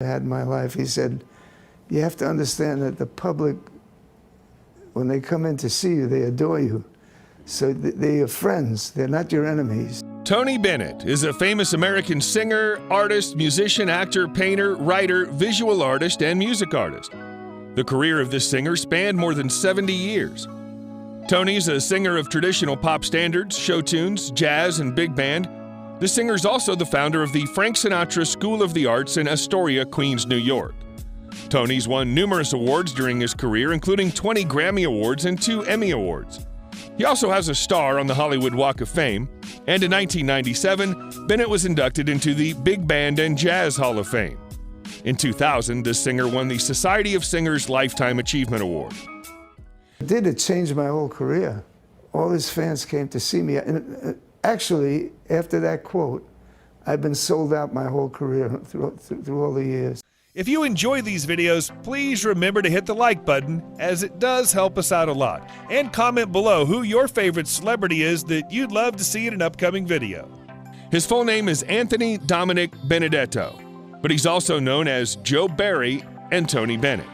I had in my life. He said, you have to understand that the public, when they come in to see you, they adore you. So they're your friends, they're not your enemies. Tony Bennett is a famous American singer, artist, musician, actor, painter, writer, visual artist, and music artist. The career of this singer spanned more than 70 years. Tony's a singer of traditional pop standards, show tunes, jazz, and big band. The singer's also the founder of the Frank Sinatra School of the Arts in Astoria, Queens, New York. Tony's won numerous awards during his career, including 20 Grammy Awards and 2 Emmy Awards. He also has a star on the Hollywood Walk of Fame, and in 1997, Bennett was inducted into the Big Band and Jazz Hall of Fame. In 2000, this singer won the Society of Singers Lifetime Achievement Award. It changed my whole career. All his fans came to see me. And actually, after that quote, I've been sold out my whole career through all the years. If you enjoy these videos, please remember to hit the like button, as it does help us out a lot. And comment below who your favorite celebrity is that you'd love to see in an upcoming video. His full name is Anthony Dominic Benedetto, but he's also known as Joe Barry and Tony Bennett.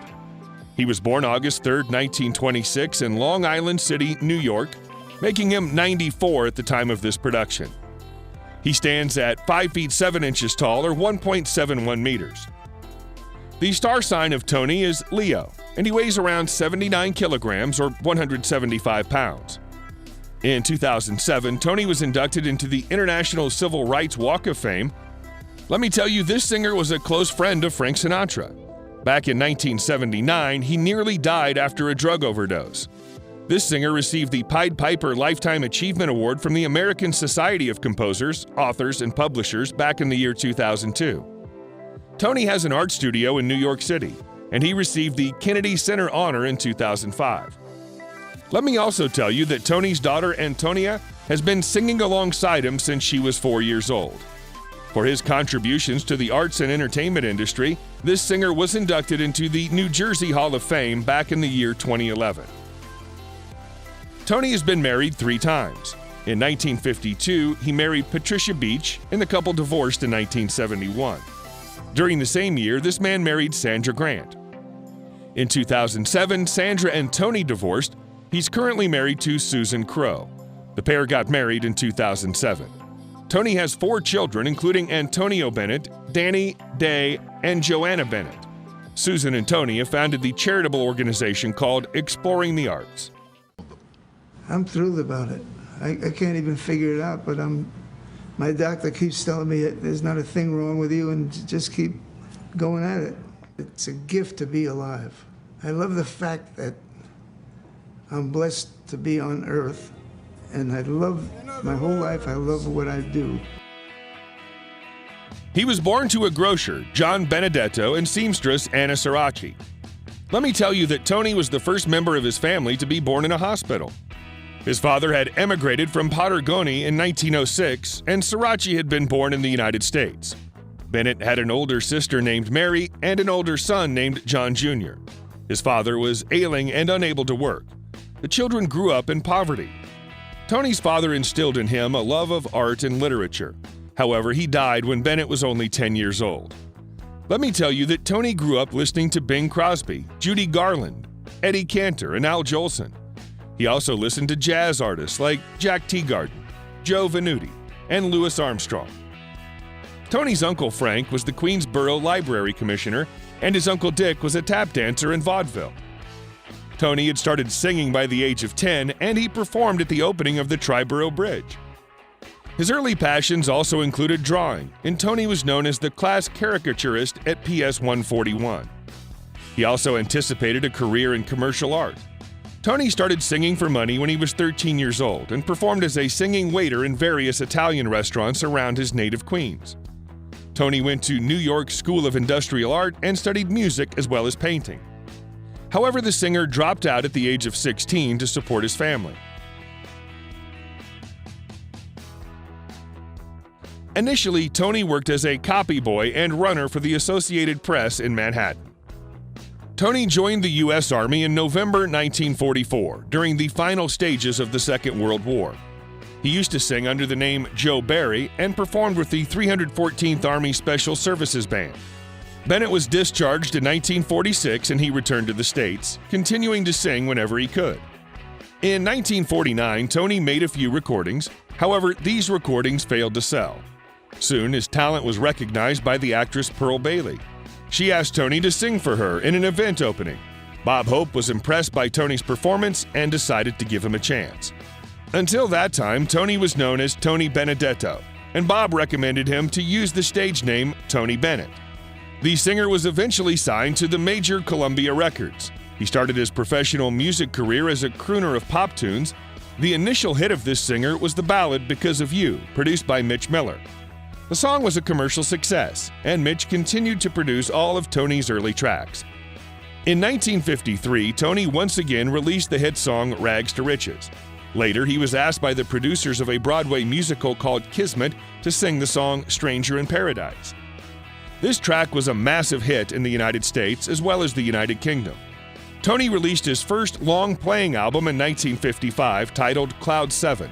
He was born August 3, 1926 in Long Island City, New York, making him 94 at the time of this production. He stands at 5 feet 7 inches tall, or 1.71 meters. The star sign of Tony is Leo, and he weighs around 79 kilograms or 175 pounds. In 2007, Tony was inducted into the International Civil Rights Walk of Fame. Let me tell you, this singer was a close friend of Frank Sinatra. Back in 1979, he nearly died after a drug overdose. This singer received the Pied Piper Lifetime Achievement Award from the American Society of Composers, Authors, and Publishers back in the year 2002. Tony has an art studio in New York City, and he received the Kennedy Center Honor in 2005. Let me also tell you that Tony's daughter, Antonia, has been singing alongside him since she was 4 years old. For his contributions to the arts and entertainment industry, this singer was inducted into the New Jersey Hall of Fame back in the year 2011. Tony has been married 3 times. In 1952, he married Patricia Beach, and the couple divorced in 1971. During the same year, this man married Sandra Grant. In 2007, Sandra and Tony divorced. He's currently married to Susan Crowe. The pair got married in 2007. Tony has 4 children, including Antonio Bennett, Danny, Day, and Joanna Bennett. Susan and Tony have founded the charitable organization called Exploring the Arts. I'm thrilled about it. I can't even figure it out, but my doctor keeps telling me there's not a thing wrong with you and just keep going at it. It's a gift to be alive. I love the fact that I'm blessed to be on earth, and I love my whole life, I love what I do. He was born to a grocer, John Benedetto, and seamstress, Anna Sirachi. Let me tell you that Tony was the first member of his family to be born in a hospital. His father had emigrated from Pottergoni in 1906, and Sirachi had been born in the United States. Bennett had an older sister named Mary and an older son named John Jr. His father was ailing and unable to work. The children grew up in poverty. Tony's father instilled in him a love of art and literature. However, he died when Bennett was only 10 years old. Let me tell you that Tony grew up listening to Bing Crosby, Judy Garland, Eddie Cantor, and Al Jolson. He also listened to jazz artists like Jack Teagarden, Joe Venuti, and Louis Armstrong. Tony's uncle Frank was the Queensborough Library Commissioner, and his uncle Dick was a tap dancer in vaudeville. Tony had started singing by the age of 10, and he performed at the opening of the Triborough Bridge. His early passions also included drawing, and Tony was known as the class caricaturist at PS 141. He also anticipated a career in commercial art. Tony started singing for money when he was 13 years old and performed as a singing waiter in various Italian restaurants around his native Queens. Tony went to New York School of Industrial Art and studied music as well as painting. However, the singer dropped out at the age of 16 to support his family. Initially, Tony worked as a copy boy and runner for the Associated Press in Manhattan. Tony joined the U.S. Army in November 1944 during the final stages of the Second World War. He used to sing under the name Joe Barry and performed with the 314th Army Special Services Band. Bennett was discharged in 1946 and he returned to the States, continuing to sing whenever he could. In 1949, Tony made a few recordings. However, these recordings failed to sell. Soon, his talent was recognized by the actress Pearl Bailey. She asked Tony to sing for her in an event opening. Bob Hope was impressed by Tony's performance and decided to give him a chance. Until that time, Tony was known as Tony Benedetto, and Bob recommended him to use the stage name Tony Bennett. The singer was eventually signed to the major Columbia Records. He started his professional music career as a crooner of pop tunes. The initial hit of this singer was the ballad Because of You, produced by Mitch Miller. The song was a commercial success, and Mitch continued to produce all of Tony's early tracks. In 1953, Tony once again released the hit song Rags to Riches. Later, he was asked by the producers of a Broadway musical called Kismet to sing the song Stranger in Paradise. This track was a massive hit in the United States as well as the United Kingdom. Tony released his first long-playing album in 1955 titled Cloud 7.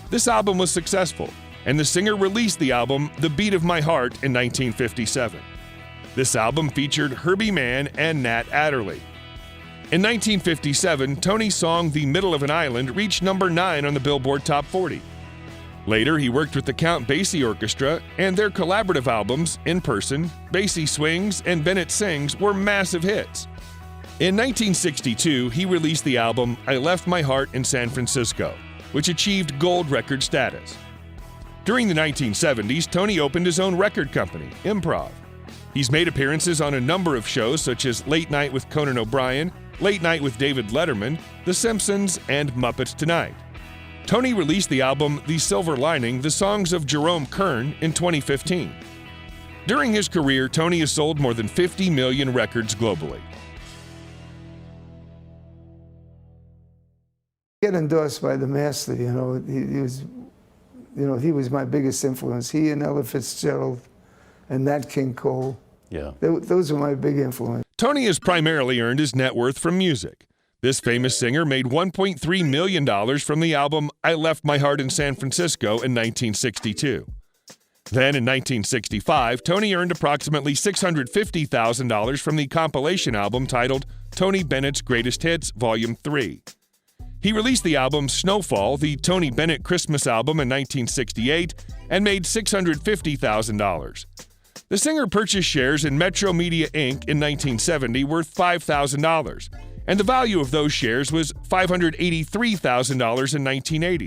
This album was successful, and the singer released the album The Beat of My Heart in 1957. This album featured Herbie Mann and Nat Adderley. In 1957, Tony's song The Middle of an Island reached number 9 on the Billboard Top 40. Later, he worked with the Count Basie Orchestra, and their collaborative albums, In Person, Basie Swings, and Bennett Sings, were massive hits. In 1962, he released the album I Left My Heart in San Francisco, which achieved gold record status. During the 1970s, Tony opened his own record company, Improv. He's made appearances on a number of shows such as Late Night with Conan O'Brien, Late Night with David Letterman, The Simpsons, and Muppets Tonight. Tony released the album The Silver Lining, The Songs of Jerome Kern in 2015. During his career, Tony has sold more than 50 million records globally. Get endorsed by the master, he was my biggest influence. He and Ella Fitzgerald and Nat King Cole. Yeah. Those were my big influence. Tony has primarily earned his net worth from music. This famous singer made $1.3 million from the album I Left My Heart in San Francisco in 1962. Then in 1965, Tony earned approximately $650,000 from the compilation album titled Tony Bennett's Greatest Hits, Volume 3. He released the album Snowfall, the Tony Bennett Christmas album, in 1968 and made $650,000. The singer purchased shares in Metro Media Inc. in 1970 worth $5,000, and the value of those shares was $583,000 in 1980.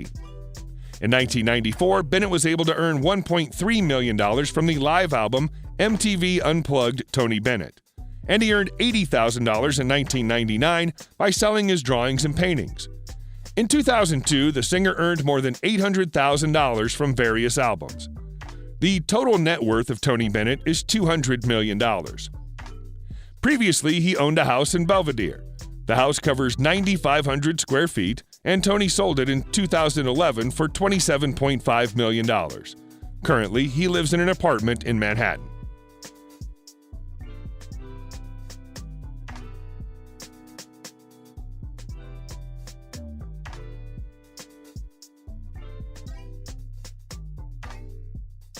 In 1994, Bennett was able to earn $1.3 million from the live album MTV Unplugged Tony Bennett, and he earned $80,000 in 1999 by selling his drawings and paintings. In 2002, the singer earned more than $800,000 from various albums. The total net worth of Tony Bennett is $200 million. Previously, he owned a house in Belvedere. The house covers 9,500 square feet, and Tony sold it in 2011 for $27.5 million. Currently, he lives in an apartment in Manhattan.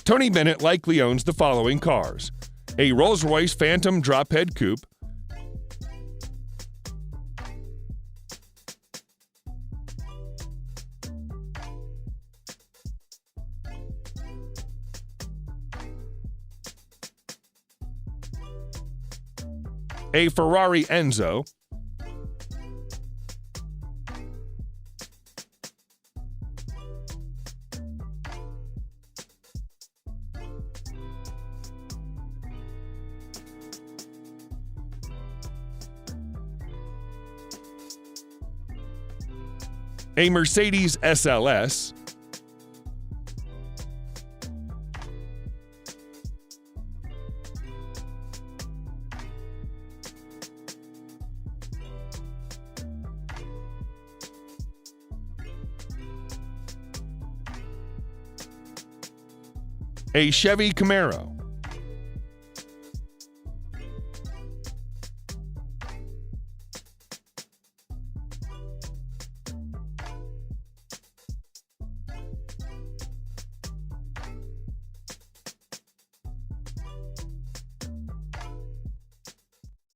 Tony Bennett likely owns the following cars: a Rolls-Royce Phantom drop-head coupe, a Ferrari Enzo, a Mercedes SLS, a Chevy Camaro,